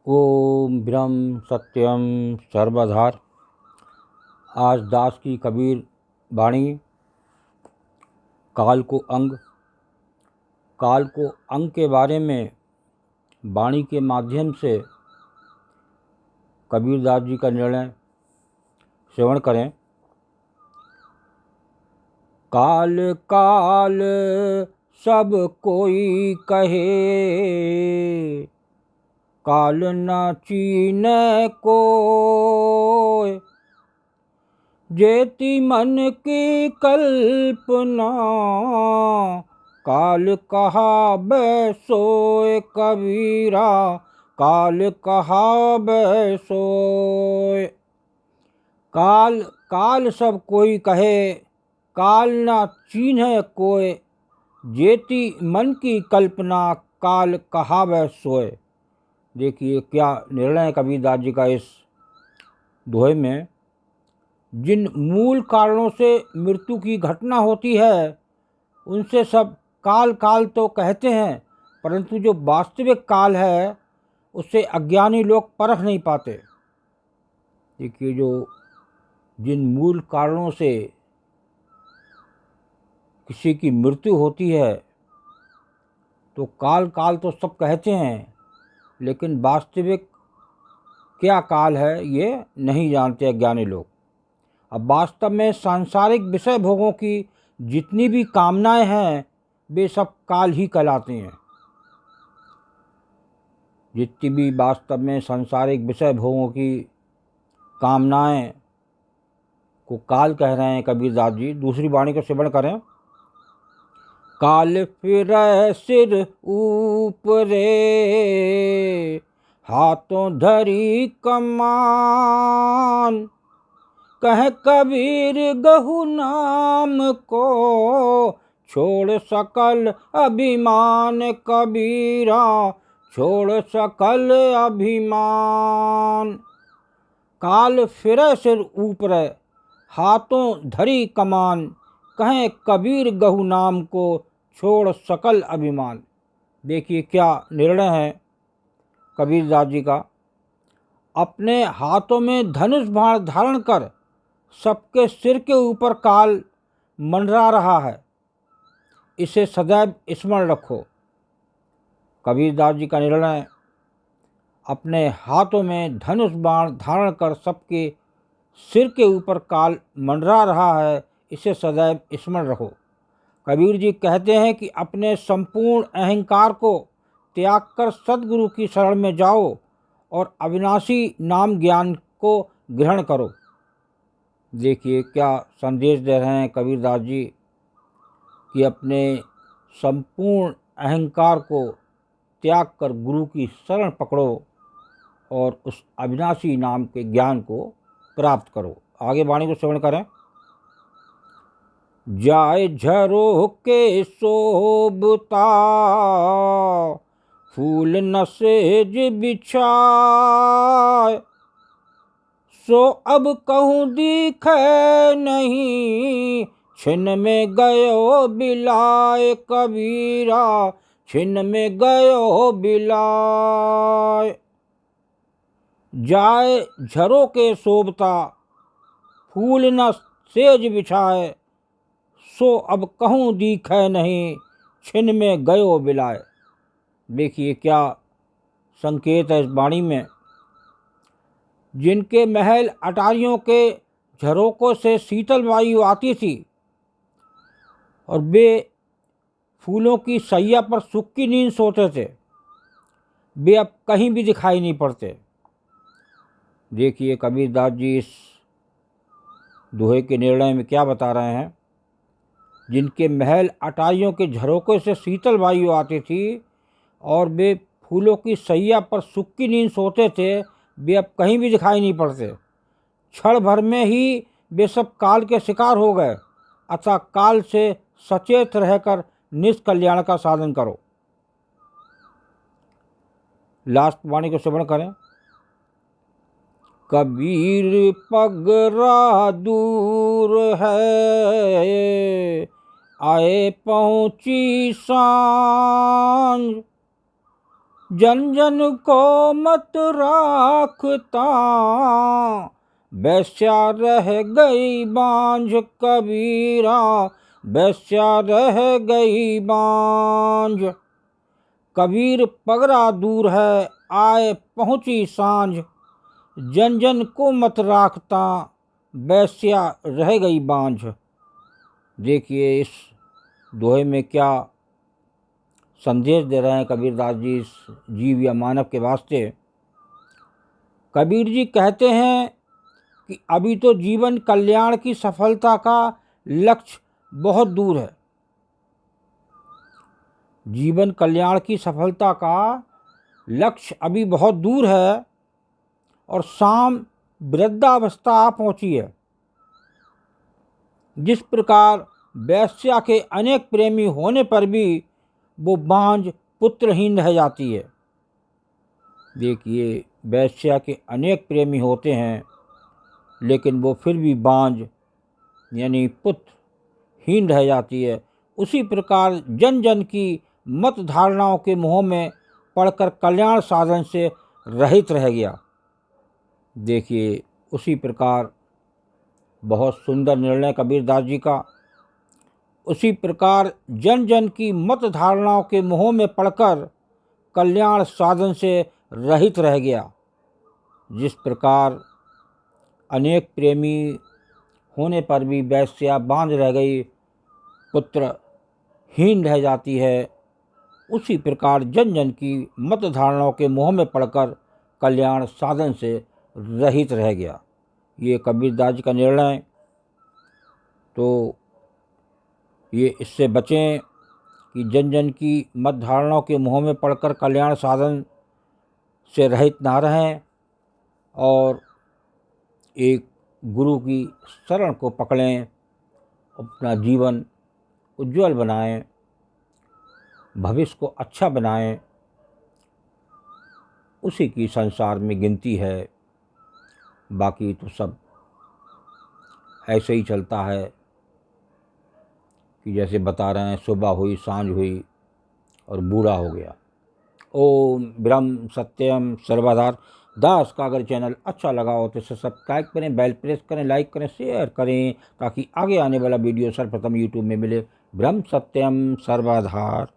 ओम ब्रह्म सत्यम सर्वधार। आज दास की कबीर वाणी। काल को अंग के बारे में वाणी के माध्यम से कबीरदास जी का निर्णय श्रवण करें। काल काल सब कोई कहे, काल न चीने कोय। जेति मन की कल्पना, काल कहावै सोय कबीरा, काल कहावै सोय। काल काल सब कोई कहे, काल ना चीन्ह कोय। जेति मन की कल्पना, काल कहावै सोय। देखिए क्या निर्णय है कबीरदास जी का इस दोहे में। जिन मूल कारणों से मृत्यु की घटना होती है उनसे सब काल काल तो कहते हैं, परंतु जो वास्तविक काल है उससे अज्ञानी लोग परख नहीं पाते। देखिए जिन मूल कारणों से किसी की मृत्यु होती है तो काल काल तो सब कहते हैं, लेकिन वास्तविक क्या काल है ये नहीं जानते अज्ञानी लोग। अब वास्तव में सांसारिक विषय भोगों की जितनी भी कामनाएं हैं वे सब काल ही कहलाती हैं। जितनी भी वास्तव में सांसारिक विषय भोगों की कामनाएं को काल कह रहे हैं कबीरदास जी। दूसरी वाणी को श्रवण करें। काल फिरै सिर ऊपरे, हाथों धरी कमान। कह कबीर गहु नाम को, छोड़ सकल अभिमान कबीरा, छोड़ सकल अभिमान। काल फिरै सिर ऊपरै, हाथों धरी कमान। कहें कबीर गहु नाम को, छोड़ सकल अभिमान। देखिए क्या निर्णय है कबीरदास जी का। अपने हाथों में धनुष बाण धारण कर सबके सिर के ऊपर काल मंडरा रहा है, इसे सदैव स्मरण रखो। कबीरदास जी का निर्णय, अपने हाथों में धनुष बाण धारण कर सबके सिर के ऊपर काल मंडरा रहा है, इसे सदैव स्मरण रखो। कबीर जी कहते हैं कि अपने संपूर्ण अहंकार को त्याग कर सद्गुरु की शरण में जाओ और अविनाशी नाम ज्ञान को ग्रहण करो। देखिए क्या संदेश दे रहे हैं कबीरदास जी कि अपने संपूर्ण अहंकार को त्याग कर गुरु की शरण पकड़ो और उस अविनाशी नाम के ज्ञान को प्राप्त करो। आगे वाणी को श्रवण करें। जाय झरो के शोभता, फूल न सेज बिछाय। सो अब कहूँ दिखे नहीं, छिन में गयो बिलाय कबीरा, छिन में गयो बिलाय। जाय झरों के शोभता, फूल न सेज बिछाए। सो अब कहूँ दिखे नहीं, छिन में गयो बिलाय। देखिए क्या संकेत है इस वाणी में। जिनके महल अटारियों के झरोकों से शीतल वायु आती थी और वे फूलों की सैया पर सुख की नींद सोते थे, वे अब कहीं भी दिखाई नहीं पड़ते। देखिए कबीरदास जी इस दोहे के निर्णय में क्या बता रहे हैं। जिनके महल अटारियों के झरोकों से शीतल वायु आती थी और वे फूलों की सैया पर सुख की नींद सोते थे, वे अब कहीं भी दिखाई नहीं पड़ते। क्षण भर में ही वे सब काल के शिकार हो गए। अतः काल से सचेत रहकर निष्कल्याण का साधन करो। लास्ट वाणी को श्रवण करें। कबीर पगरा दूर है, आए पहुँची सांझ। जन जन को मत राखता, वैश्या रह गई बांझ कबीरा, वैश्या रह गई बांझ। कबीर पगड़ा दूर है आए पहुँची सांझ, जन जन को मत राखता, वैश्या रह गई बांझ। देखिए इस दोहे में क्या संदेश दे रहे हैं कबीरदास जी इस जीव या मानव के वास्ते। कबीर जी कहते हैं कि अभी तो जीवन कल्याण की सफलता का लक्ष्य बहुत दूर है। जीवन कल्याण की सफलता का लक्ष्य अभी बहुत दूर है और शाम वृद्धावस्था आ पहुंची है। जिस प्रकार वैश्या के अनेक प्रेमी होने पर भी वो बांझ पुत्रहीन रह जाती है। देखिए वैश्या के अनेक प्रेमी होते हैं लेकिन वो फिर भी बांझ यानी पुत्रहीन रह जाती है। उसी प्रकार जन जन की मत धारणाओं के मोह में पड़कर कल्याण साधन से रहित रह गया। देखिए उसी प्रकार बहुत सुंदर निर्णय कबीरदास जी का। उसी प्रकार जन जन की मत धारणाओं के मोह में पड़कर कल्याण साधन से रहित रह गया। जिस प्रकार अनेक प्रेमी होने पर भी वैश्या बांझ रह गई, पुत्रहीन रह जाती है, उसी प्रकार जन जन की मत धारणाओं के मोह में पड़कर कल्याण साधन से रहित रह गया। ये कबीरदास जी का निर्णय। तो ये इससे बचें कि जन जन की मत धारणाओं के मोह में पड़कर कल्याण साधन से रहित ना रहें और एक गुरु की शरण को पकड़ें, अपना जीवन उज्जवल बनाएं, भविष्य को अच्छा बनाएं। उसी की संसार में गिनती है, बाकी तो सब ऐसे ही चलता है कि जैसे बता रहे हैं सुबह हुई सांझ हुई और बूढ़ा हो गया। ओम ब्रह्म सत्यम सर्वधार दास का अगर चैनल अच्छा लगा हो तो इसे सब्सक्राइब करें, बेल प्रेस करें, लाइक करें, शेयर करें ताकि आगे आने वाला वीडियो सर्वप्रथम यूट्यूब में मिले। ब्रह्म सत्यम सर्वधार।